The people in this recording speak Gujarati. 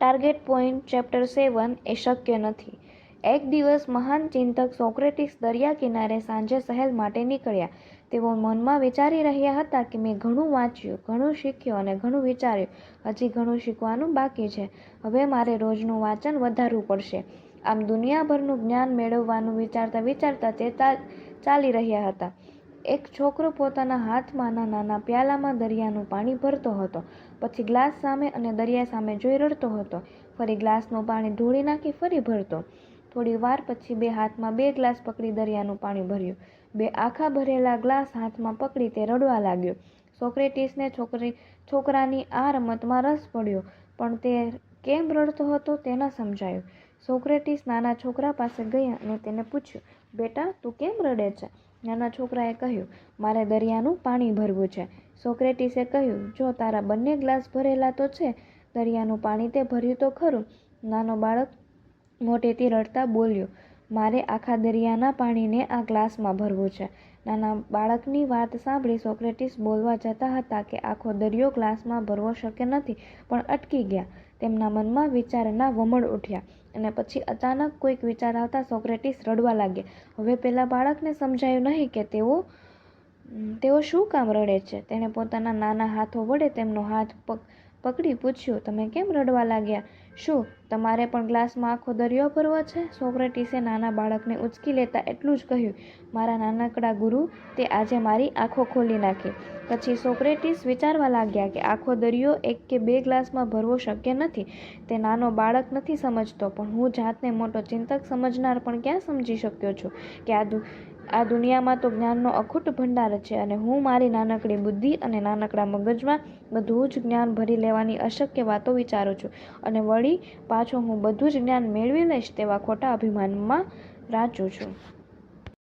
ટાર્ગેટ પોઈન્ટ ચેપ્ટર 7 એ શક્ય નથી. એક દિવસ મહાન ચિંતક સોક્રેટિસ દરિયા કિનારે સાંજે સહેલ માટે નીકળ્યા. તેઓ મનમાં વિચારી રહ્યા હતા કે મેં ઘણું વાંચ્યું, ઘણું શીખ્યું અને ઘણું વિચાર્યું. હજી ઘણું શીખવાનું બાકી છે. હવે મારે રોજનું વાંચન વધારવું પડશે. આમ દુનિયાભરનું જ્ઞાન મેળવવાનું વિચારતા વિચારતા તે ચાલી રહ્યા હતા. એક છોકરો પોતાના હાથમાં નાના પ્યાલામાં દરિયાનું પાણી ભરતો હતો. પછી ગ્લાસ સામે અને દરિયા સામે જોઈ રડતો હતો. ફરી ગ્લાસનું પાણી ઢોળી નાખી ફરી ભરતો. થોડી વાર પછી 2 હાથમાં 2 ગ્લાસ પકડી દરિયાનું પાણી ભર્યું. 2 આખા ભરેલા ગ્લાસ હાથમાં પકડી તે રડવા લાગ્યો. સોક્રેટિસને છોકરાની આ રમતમાં રસ પડ્યો, પણ તે કેમ રડતો હતો તે ન સમજાયું. સોક્રેટિસ નાના છોકરા પાસે ગયા અને તેને પૂછ્યું, બેટા, તું કેમ રડે છે? નાના છોકરાએ કહ્યું, મારે દરિયાનું પાણી ભરવું છે. સોક્રેટિસે કહ્યું, જો તારા બંને ગ્લાસ ભરેલા તો છે, દરિયાનું પાણી તે ભર્યું તો ખરું? નાનો બાળક મોટેથી રડતા બોલ્યો, મારે આખા દરિયાના પાણીને આ ગ્લાસમાં ભરવું છે. નાના બાળકની વાત સાંભળી સોક્રેટિસ બોલવા જતા હતા કે આખો દરિયો ગ્લાસમાં ભરવો શક્ય નથી, પણ અટકી ગયા. તેમના મનમાં વિચારના વમળ ઉઠ્યા અને પછી અચાનક કોઈક વિચાર આવતા સોક્રેટિસ રડવા લાગ્યા. હવે પેલા બાળકને સમજાયું નહીં કે તેઓ શું કામ રડે છે. તેણે પોતાના નાના હાથો વડે તેમનો હાથ પકડી પૂછ્યું, તમે કેમ રડવા લાગ્યા? શું તમારે પણ ગ્લાસમાં આખો દરિયો ભરવો છે? સોક્રેટિસે નાના બાળકને ઉંચકી લેતા એટલું જ કહ્યું, મારા નાનકડા ગુરુ, તે આજે મારી આંખો ખોલી નાખી. પછી સોક્રેટિસ વિચારવા લાગ્યા કે આખો દરિયો 1 કે 2 ગ્લાસમાં ભરવો શક્ય નથી. તે નાનો બાળક નથી સમજતો, પણ હું જાતને મોટો ચિંતક સમજનાર પણ ક્યાં સમજી શક્યો છું કે આ દુનિયામાં તો જ્ઞાનનો અખૂટ ભંડાર છે અને હું મારી નાનકડી બુદ્ધિ અને નાનકડા મગજમાં બધું જ જ્ઞાન ભરી લેવાની અશક્ય વાતો વિચારું છું અને વળી પાછો હું બધું જ જ્ઞાન મેળવી લઈશ તેવા ખોટા અભિમાનમાં રાચું છું.